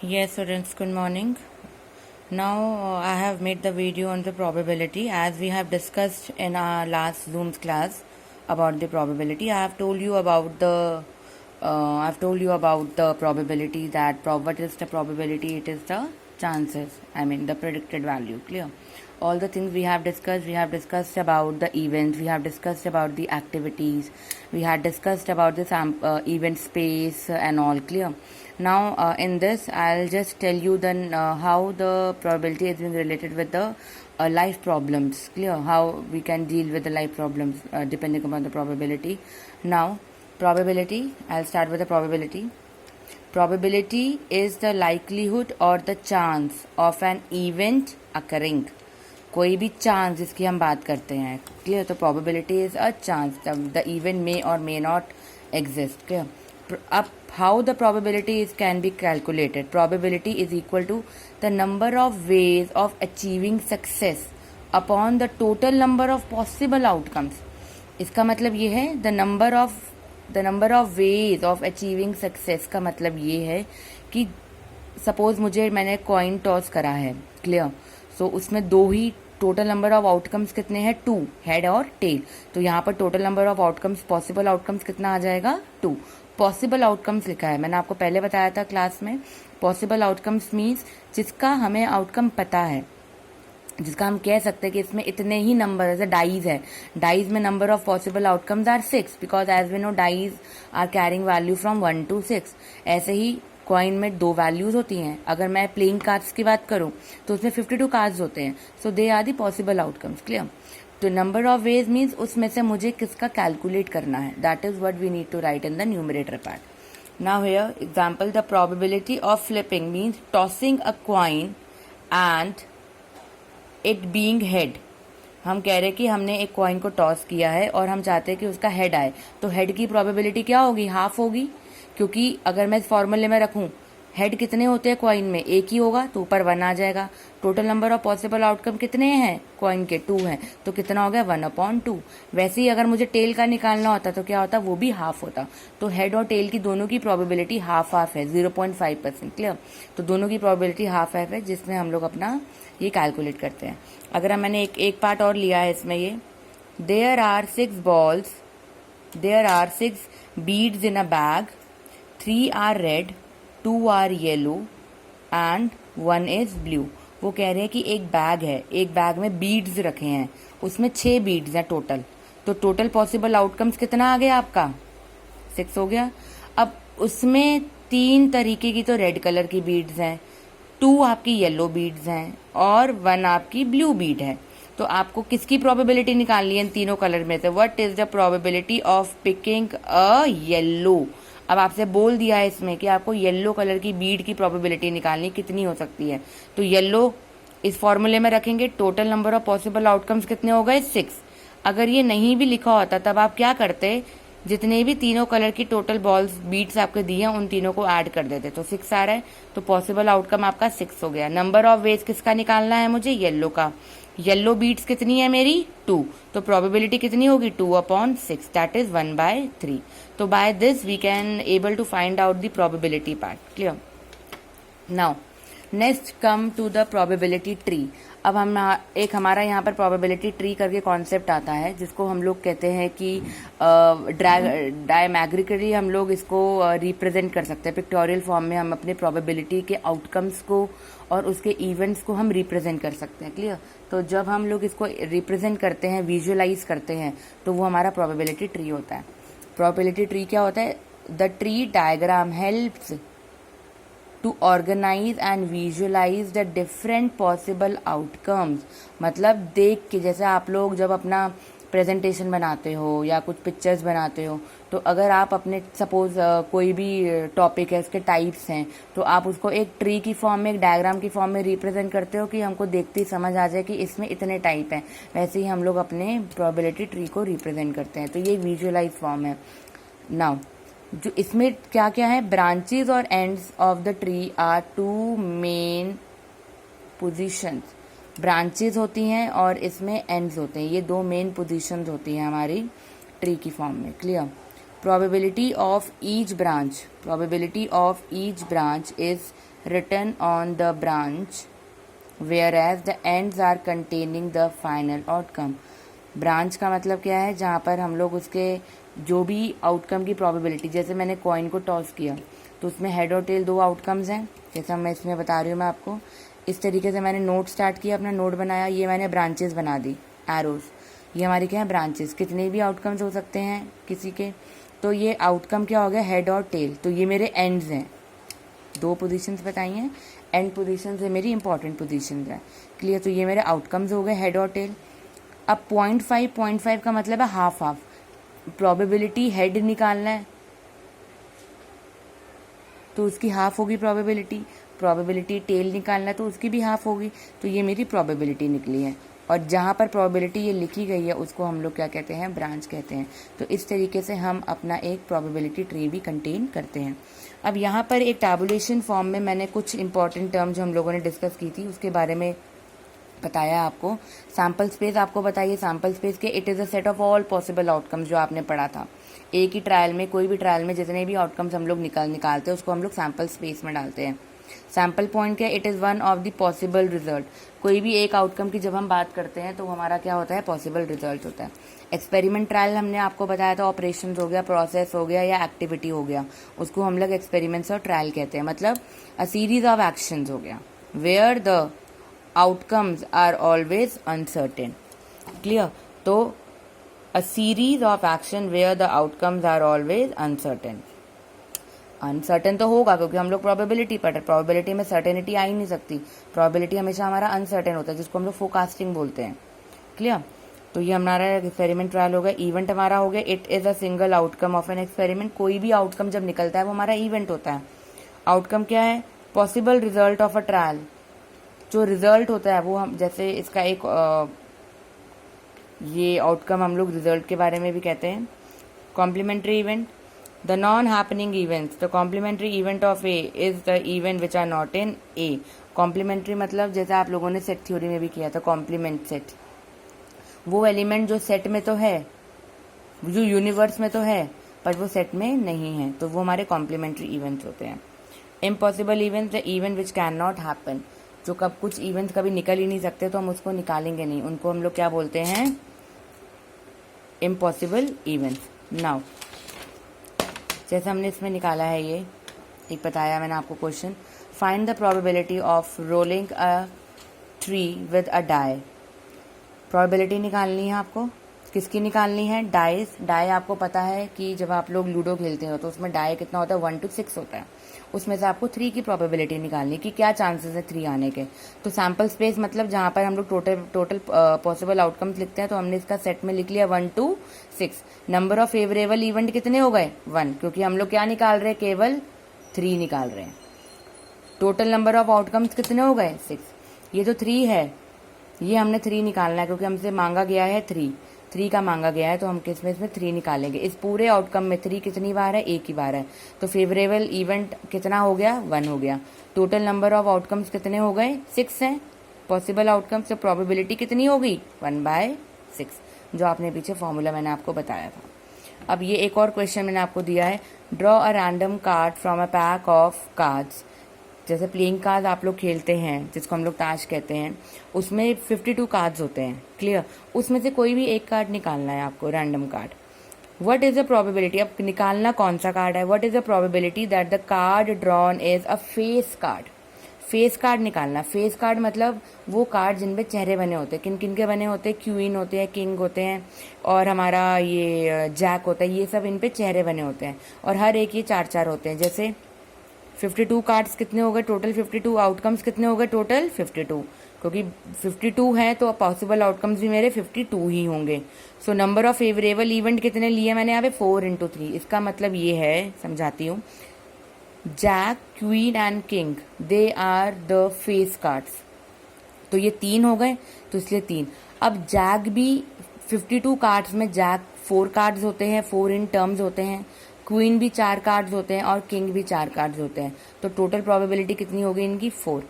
Yes, students, good morning. Now I have made the video on the probability as we have discussed in our last Zoom's class about the probability. I've told you about the probability that what is the probability? It is the chances. I mean the predicted value. Clear? All the things we have discussed about the events, we have discussed about the activities, we had discussed about the event space and all. Clear? Now in this I'll just tell you then how the probability is being related with the life problems. Clear? How we can deal with the life problems depending upon the probability. Now probability, I'll start with the probability. Probability is the likelihood or the chance of an event occurring. कोई भी chance जिसकी हम बात करते हैं. Clear? तो probability is a chance. The event may or may not exist. Clear? अब how the probability is can be calculated. Probability is equal to the number of ways of achieving success upon the total number of possible outcomes. इसका मतलब ये है the number of ways of achieving success का मतलब ये है कि suppose मैंने कॉइन टॉस करा है. क्लियर? सो उसमें दो ही टोटल नंबर ऑफ आउटकम्स कितने हैं? 2, हेड और टेल. तो यहाँ पर total number of outcomes, possible outcomes कितना आ जाएगा? 2. पॉसिबल आउटकम्स लिखा है, मैंने आपको पहले बताया था क्लास में. पॉसिबल आउटकम्स मीन्स जिसका हमें आउटकम पता है, जिसका हम कह सकते हैं कि इसमें इतने ही नंबर, जैसे डाइज है, डाइज में number of possible outcomes are 6 because as we know dice are carrying value from 1 to 6. ऐसे ही कॉइन में 2 वैल्यूज होती हैं. अगर मैं प्लेइंग कार्ड्स की बात करूं तो उसमें 52 कार्ड्स होते हैं. So they are the possible outcomes. Clear? तो नंबर ऑफ वेज मीन्स उसमें से मुझे किसका कैलकुलेट करना है. That is what we need to write in the numerator part. Now here example, the probability of flipping means tossing a coin and it being head. हम कह रहे कि हमने एक कॉइन को टॉस किया है और हम चाहते हैं कि उसका हेड आए. तो हेड की प्रोबेबिलिटी क्या होगी? हाफ होगी. क्योंकि अगर मैं इस फॉर्मूले में रखूं हेड कितने होते हैं कॉइन में? एक ही होगा, तो ऊपर 1 आ जाएगा. Total number of possible outcome कितने हैं कॉइन के? 2 हैं. तो कितना हो गया? 1/2. वैसे ही अगर मुझे टेल का निकालना होता तो क्या होता? वो भी हाफ होता. तो हेड और टेल की दोनों की प्रोबेबिलिटी हाफ हाफ है, 0.5%. क्लियर? तो दोनों की प्रोबेबिलिटी हाफ हाफ है, जिसमें हम लोग अपना ये कैलकुलेट करते हैं. अगर मैंने एक पार्ट और लिया है इसमें, ये there are 6 balls, there are 6 beads in a bag, 3 are red, 2 are yellow and 1 is blue. वो कह रहे हैं कि एक बैग है, एक बैग में बीड्स रखे हैं, उसमें 6 बीड्स हैं टोटल. तो टोटल पॉसिबल आउटकम्स कितना आ गया आपका? 6 हो गया. अब उसमें 3 तरीके की तो रेड कलर की बीड्स हैं, 2 आपकी येलो बीड्स हैं और 1 आपकी ब्लू बीड है. तो आपको किसकी प्रोबेबिलिटी निकालनी है इन तीनों कलर में से? What is the probability of picking a yellow? अब आपसे बोल दिया है इसमें कि आपको येलो कलर की बीड की प्रोबेबिलिटी निकालनी, कितनी हो सकती है. तो येलो इस फॉर्मूले में रखेंगे, total number of possible outcomes कितने हो गए? 6. अगर ये नहीं भी लिखा होता तब आप क्या करते? जितने भी तीनों कलर की टोटल बॉल्स बीड्स आपके दिए हैं उन तीनों को ऐड कर देते. तो 6 आ रहा है, तो पॉसिबल आउटकम आपका 6 हो गया. नंबर ऑफ वेज किसका निकालना है मुझे? येलो का. येलो बीड्स कितनी है मेरी? 2. तो प्रोबेबिलिटी कितनी होगी? 2/6, दैट इज 1/3. तो by this we can able to find out the probability part. Clear? Now next come to the probability tree. अब हम हमारा यहाँ पर प्रोबेबिलिटी ट्री करके कॉन्सेप्ट आता है, जिसको हम लोग कहते हैं कि डायमैग्रिकली हम लोग इसको रिप्रेजेंट कर सकते हैं. पिक्टोरियल फॉर्म में हम अपने प्रोबेबिलिटी के आउटकम्स को और उसके इवेंट्स को हम रिप्रेजेंट कर सकते हैं. क्लियर? तो जब हम लोग इसको रिप्रेजेंट करते हैं, विजुअलाइज करते हैं, तो वो हमारा प्रोबेबिलिटी ट्री होता है. प्रोबेबिलिटी ट्री क्या होता है? The tree diagram helps to organise and visualise the different possible outcomes. मतलब देख के, जैसे आप लोग जब अपना प्रेजेंटेशन बनाते हो या कुछ पिक्चर्स बनाते हो, तो अगर आप अपने सपोज कोई भी टॉपिक है, उसके टाइप्स हैं, तो आप उसको एक ट्री की फॉर्म में, एक डायग्राम की फॉर्म में रिप्रेजेंट करते हो कि हमको देखते ही समझ आ जाए कि इसमें इतने टाइप हैं. वैसे ही हम लोग अपने प्रोबेबिलिटी ट्री को रिप्रेजेंट करते हैं. तो ये विजुअलाइज फॉर्म है. नाउ जो इसमें क्या क्या है? ब्रांचेस और ends of the tree are 2 main positions. Branches होती हैं और इसमें एंड्स होते हैं. ये 2 मेन पोजीशंस होती हैं हमारी ट्री की फॉर्म में. Clear? Probability of each branch, probability of each branch is written on the branch whereas the ends are containing the final outcome. Branch का मतलब क्या है, जहाँ पर हम लोग उसके जो भी आउटकम की प्रोबेबिलिटी, जैसे मैंने कॉइन को टॉस किया तो उसमें हेड और टेल दो आउटकम्स हैं, जैसा मैं इसमें बता रही हूँ मैं आपको. इस तरीके से मैंने नोड स्टार्ट किया, अपना नोड बनाया, ये मैंने ब्रांचेस बना दी, एरोज. ये हमारे क्या है, ब्रांचेस. कितने भी आउटकम्स हो सकते हैं किसी के. तो ये आउटकम क्या हो गया, हेड और टेल. तो ये मेरे एंड्स हैं, दो पोजीशंस बताई हैं. एंड पोजीशन है मेरी इंपॉर्टेंट पोजीशन है. क्लियर. तो ये मेरे आउटकम्स हो गए, हेड और टेल. अब 0.5 का मतलब है हाफ हाफ. प्रोबेबिलिटी हेड निकालना है तो उसकी हाफ होगी प्रोबेबिलिटी. प्रोबेबिलिटी टेल निकालना है तो उसकी भी हाफ होगी. तो ये मेरी प्रोबेबिलिटी निकली है. और जहाँ पर प्रोबेबिलिटी ये लिखी गई है उसको हम लोग क्या कहते हैं, ब्रांच कहते हैं. तो इस तरीके से हम अपना एक प्रोबेबिलिटी ट्री भी कंटेन करते हैं. अब यहाँ पर एक टैबुलेशन फॉर्म में मैंने कुछ इंपॉर्टेंट टर्म जो हम लोगों ने डिस्कस की थी उसके बारे में बताया आपको. सैम्पल स्पेस आपको बताइए. सैम्पल स्पेस के it is a set of all possible outcomes, जो आपने पढ़ा था. एक ही ट्रायल में, कोई भी ट्रायल में जितने भी आउटकम्स हम लोग निकालते हैं उसको हम लोग सैम्पल स्पेस में डालते हैं. सैम्पल पॉइंट क्या, it is one of the possible result. कोई भी एक आउटकम की जब हम बात करते हैं तो हमारा क्या होता है, पॉसिबल रिजल्ट होता है. एक्सपेरिमेंट ट्रायल हमने आपको बताया था, ऑपरेशन हो गया, प्रोसेस हो गया या एक्टिविटी हो गया, उसको हम लोग एक्सपेरिमेंट्स और ट्रायल कहते हैं. मतलब अ सीरीज ऑफ एक्शंस हो गया where the outcomes are always uncertain. Clear. तो a series of action where the outcomes are always uncertain. Uncertain तो होगा क्योंकि हम लोग प्रोबेबिलिटी पढ़ रहे. प्रोबेबिलिटी में सर्टेनिटी आ ही नहीं सकती. प्रोबेबिलिटी हमेशा हमारा अनसर्टेन होता है, जिसको हम लोग फोरकास्टिंग बोलते हैं. क्लियर. तो ये हमारा एक्सपेरिमेंट ट्रायल हो गया. इवेंट हमारा हो गया, it is a single outcome of an experiment. कोई भी आउटकम जब निकलता है वो हमारा इवेंट होता है. आउटकम क्या है, possible result of a trial. जो रिजल्ट होता है वो हम, जैसे इसका एक ये आउटकम हम लोग रिजल्ट के बारे में भी कहते हैं. Complementary event, the non happening events. The complementary event of A is the event which are not in A. Complementary मतलब जैसे आप लोगों ने सेट थ्योरी में भी किया था, कॉम्प्लीमेंट सेट. वो एलिमेंट जो सेट में तो है, जो यूनिवर्स में तो है, पर वो सेट में नहीं है, तो वो हमारे कॉम्प्लीमेंट्री इवेंट्स होते हैं. Impossible events, the event which can not happen. जो कब कुछ इवेंट्स कभी निकल ही नहीं सकते तो हम उसको निकालेंगे नहीं, उनको हम लोग क्या बोलते हैं, इम्पॉसिबल इवेंट्स. नाउ जैसे हमने इसमें निकाला है, ये एक बताया मैंने आपको question, find the probability of rolling a tree with a die. Probability निकालनी है आपको. किसकी निकालनी है, डाइस. डाई आपको पता है कि जब आप लोग लूडो खेलते हो तो उसमें डाई कितना होता है, 1 to 6 होता है. उसमें से आपको 3 की प्रोबेबिलिटी निकालनी कि क्या चांसेस है 3 आने के. तो सैम्पल स्पेस मतलब जहाँ पर हम लोग टोटल पॉसिबल आउटकम्स लिखते हैं, तो हमने इसका सेट में लिख लिया 1 to 6. Number of favourable event कितने हो गए, 1, क्योंकि हम लोग क्या निकाल रहे हैं, केवल 3 निकाल रहे हैं. टोटल नंबर ऑफ आउटकम्स कितने हो गए, 6. ये तो 3 है, ये हमने 3 निकालना है क्योंकि हमसे मांगा गया है 3 का मांगा गया है, तो हम किसमें इसमें 3 निकालेंगे. इस पूरे आउटकम में 3 कितनी बार है, एक ही बार है. तो फेवरेबल इवेंट कितना हो गया, 1 हो गया. टोटल नंबर ऑफ आउटकम्स कितने हो गए, 6 हैं पॉसिबल आउटकम्स. तो प्रोबेबिलिटी कितनी होगी, 1/6, जो आपने पीछे फॉर्मूला मैंने आपको बताया था. अब ये एक और क्वेश्चन मैंने आपको दिया है, draw a random card from a pack of cards. जैसे प्लेइंग कार्ड आप लोग खेलते हैं, जिसको हम लोग ताश कहते हैं, उसमें 52 कार्ड्स होते हैं. क्लियर. उसमें से कोई भी एक कार्ड निकालना है आपको, random card. What is the probability, अब निकालना कौन सा कार्ड है, what is the probability that the card drawn is a face card. Face card निकालना. फेस कार्ड मतलब वो कार्ड जिनपे चेहरे बने होते हैं. किन किन के बने होते हैं, क्वीन होते हैं, किंग होते हैं, और हमारा ये जैक होता है. ये सब इन पे चेहरे बने होते हैं और हर एक ये 4 होते हैं. जैसे 52 कार्ड्स कितने हो गए टोटल, 52 आउटकम्स कितने हो गए टोटल, 52. क्योंकि 52 है तो पॉसिबल आउटकम्स भी मेरे 52 ही होंगे. So number of favourable event कितने लिए मैंने यहाँ पे, 4 into 3. इसका मतलब ये है, समझाती हूँ. Jack, queen and king, they are the face cards. तो ये 3 हो गए, तो इसलिए 3. अब जैक भी 52 कार्ड्स में जैक 4 कार्ड्स होते हैं, 4 इन टर्म्स होते हैं. क्वीन भी 4 कार्ड्स होते हैं और किंग भी 4 कार्ड्स होते हैं. तो टोटल प्रोबेबिलिटी कितनी होगी इनकी, 4.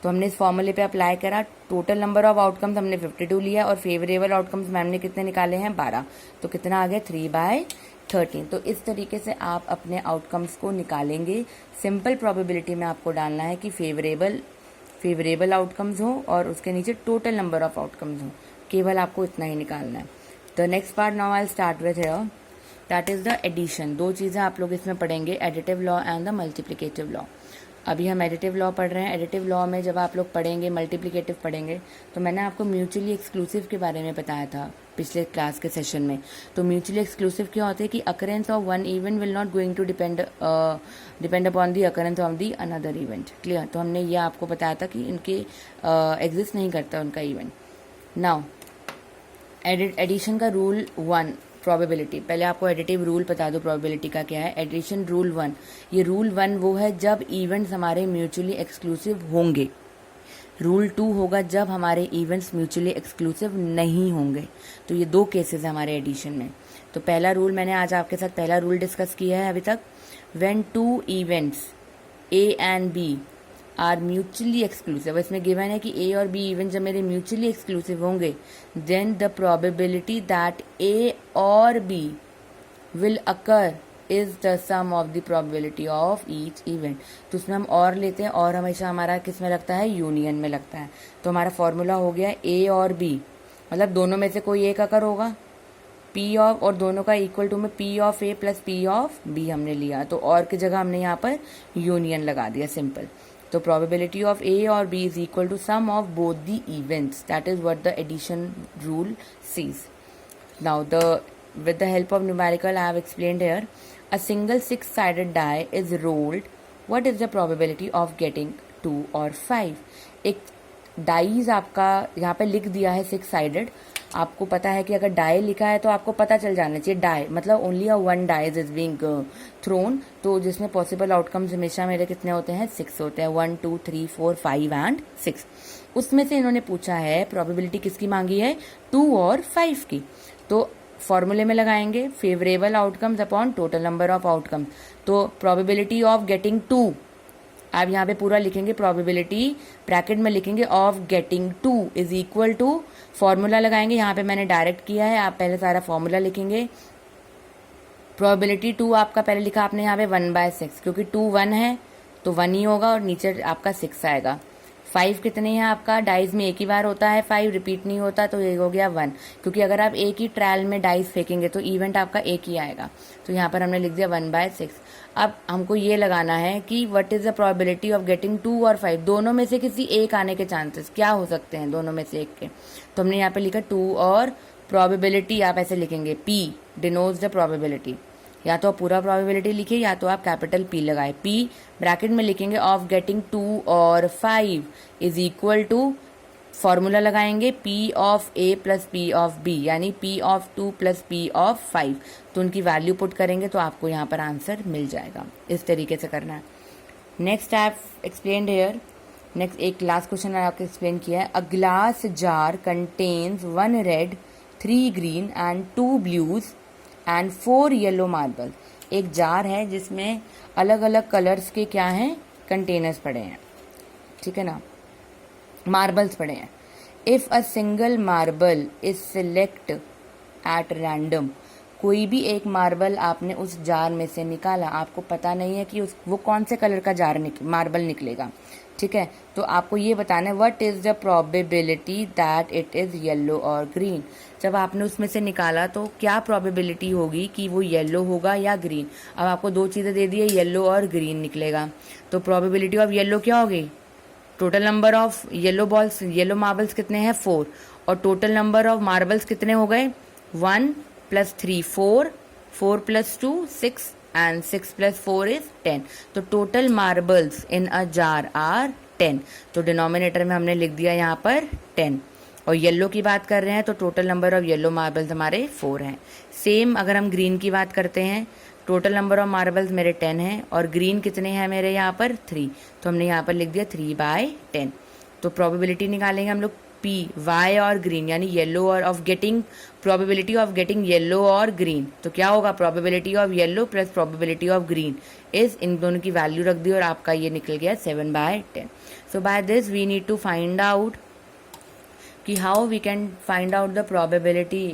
तो हमने इस फॉर्मूले पे अप्लाई करा. टोटल नंबर ऑफ आउटकम्स हमने 52 लिया और फेवरेबल आउटकम्स मैम ने कितने निकाले हैं, 12. तो कितना आ गया, 3/13. 13। तो इस तरीके से आप अपने आउटकम्स को निकालेंगे। सिंपल प्रोबेबिलिटी में आपको डालना है कि फेवरेबल आउटकम्स हो और उसके नीचे टोटल नंबर ऑफ आउटकम्स हो, केवल आपको इतना ही निकालना है। The next part now I start with here, that is the addition. दो चीज़ें आप लोग इसमें पढ़ेंगे, additive law and the multiplicative law. अभी हम एडिटिव लॉ पढ़ रहे हैं। एडिटिव लॉ में जब आप लोग पढ़ेंगे, मल्टीप्लिकेटिव पढ़ेंगे, तो मैंने आपको म्यूचुअली एक्सक्लूसिव के बारे में बताया था पिछले क्लास के सेशन में। तो म्यूचुअली एक्सक्लूसिव क्या होते हैं कि occurrence of one event will not going to depend upon the occurrence of the another event. Clear? तो हमने ये आपको बताया था कि इनके एग्जिस्ट नहीं करता उनका इवेंट। नाउ एडिशन का रूल 1 प्रोबेबिलिटी, पहले आपको एडिटिव रूल बता दो प्रोबेबिलिटी का क्या है। एडिशन रूल 1, ये रूल 1 वो है जब इवेंट्स हमारे म्यूचुअली एक्सक्लूसिव होंगे। रूल 2 होगा जब हमारे इवेंट्स म्यूचुअली एक्सक्लूसिव नहीं होंगे। तो ये दो केसेस हैं हमारे एडिशन में। तो पहला रूल मैंने आज आपके साथ पहला रूल डिस्कस किया है अभी तक। When 2 events A and B are mutually exclusive, इसमें गिवन है कि ए और बी इवेंट जब मेरे म्यूचुअली एक्सक्लूसिव होंगे, then the probability that A और B will occur is the sum of the probability of each event. तो उसमें हम और लेते हैं, और हमेशा हमारा किस में लगता है? यूनियन में लगता है। तो हमारा फॉर्मूला हो गया ए और बी, मतलब दोनों में से कोई एक अकर होगा, पी ऑफ, और दोनों का इक्वल टू में P of A plus P of B हमने लिया। तो और की जगह हमने यहाँ पर यूनियन लगा दिया, सिंपल। तो probability of A or B is equal to sum of both the events. That is what the addition rule says. Now, with the help of numerical, I have explained here. A single 6-sided die is rolled. What is the probability of getting 2 or 5? एक dies आपका यहाँ पे लिख दिया है 6-sided। आपको पता है कि अगर डाई लिखा है तो आपको पता चल जाना चाहिए डाई मतलब only a one dice is being thrown. तो जिसमें पॉसिबल आउटकम्स हमेशा मेरे कितने होते हैं? 6 होते हैं। 1 2 3 4 5 एंड 6। उसमें से इन्होंने पूछा है प्रोबेबिलिटी किसकी मांगी है? 2 और 5 की। तो फॉर्मूले में लगाएंगे favourable outcomes upon total number of outcomes. तो प्रोबेबिलिटी ऑफ गेटिंग 2, आप यहाँ पे पूरा लिखेंगे प्रोबेबिलिटी ब्रैकेट में लिखेंगे of getting 2 is equal to, formula लगाएंगे। यहाँ पे मैंने डायरेक्ट किया है, आप पहले सारा फॉर्मूला लिखेंगे। प्रोबेबिलिटी 2 आपका पहले लिखा आपने यहाँ पे 1/6, क्योंकि 2 1 है तो 1 ही होगा और नीचे आपका 6 आएगा। 5 कितने हैं आपका? डाइज में एक ही बार होता है 5, रिपीट नहीं होता, तो ये हो गया 1। क्योंकि अगर आप एक ही ट्रायल में डाइज फेंकेंगे तो इवेंट आपका एक ही आएगा। तो यहाँ पर हमने लिख दिया 1/6। अब हमको ये लगाना है कि what is the probability of getting 2 और 5, दोनों में से किसी एक आने के चांसेस क्या हो सकते हैं दोनों में से एक के। तो हमने यहाँ पे लिखा 2 और प्रोबेबिलिटी, आप ऐसे लिखेंगे P डिनोट्स द प्रोबेबिलिटी। या तो आप पूरा प्रोबेबिलिटी लिखिए या तो आप कैपिटल P लगाए। P ब्रैकेट में लिखेंगे ऑफ गेटिंग 2 और 5 इज इक्वल टू, फॉर्मूला लगाएंगे P of A plus P of B, यानी P of 2 plus P of 5। तो उनकी वैल्यू पुट करेंगे तो आपको यहाँ पर आंसर मिल जाएगा। इस तरीके से करना है। Next I have explained here, next एक लास्ट क्वेश्चन आपको एक्सप्लेन किया है। A glass jar contains 1 red 3 green and 2 blues and 4 yellow marble. एक जार है जिसमें अलग अलग कलर्स के क्या हैं? कंटेनर्स पड़े हैं, ठीक है ना, मार्बल्स पड़े हैं। If a single marble is select at random, कोई भी एक मार्बल आपने उस जार में से निकाला, आपको पता नहीं है कि वो कौन से कलर का मार्बल निकलेगा, ठीक है। तो आपको ये बताना है what is the probability that it is yellow और ग्रीन। जब आपने उसमें से निकाला तो क्या प्रोबेबिलिटी होगी कि वो येलो होगा या ग्रीन। अब आपको दो चीजें दे दी है, येलो और ग्रीन निकलेगा। तो प्रोबेबिलिटी ऑफ येलो क्या होगी? Total number of yellow balls, yellow marbles कितने हैं? 4। और टोटल नंबर ऑफ मार्बल्स कितने हो गए? 1 + 3 4, 4 + 2 6 and 6 + 4 is 10। तो total marbles in a jar are 10। तो डिनोमिनेटर में हमने लिख दिया यहाँ पर 10। और येलो की बात कर रहे हैं तो total number of yellow marbles हमारे 4 हैं। सेम अगर हम ग्रीन की बात करते हैं, टोटल नंबर ऑफ मार्बल्स मेरे 10 हैं और ग्रीन कितने हैं मेरे यहाँ पर? 3। तो हमने यहाँ पर लिख दिया 3/10। तो प्रोबेबिलिटी निकालेंगे हम लोग P वाई और ग्रीन, यानी येलो और of getting, probability of getting yellow और ग्रीन। तो क्या होगा? Probability of yellow plus probability of green is, इन दोनों की वैल्यू रख दी और आपका ये निकल गया 7/10। So by this we need to find out कि how we can find out the probability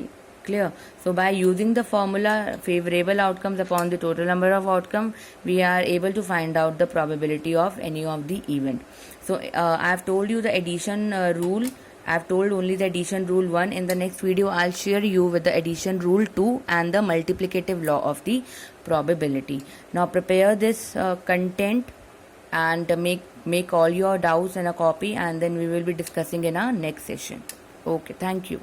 Clear? So by using the formula favorable outcomes upon the total number of outcome, we are able to find out the probability of any of the event. So I have told you the addition rule. I have told only the addition rule 1. In the next video, I'll share you with the addition rule 2 and the multiplicative law of the probability. Now prepare this content and make all your doubts in a copy, and then we will be discussing in our next session. Okay, thank you.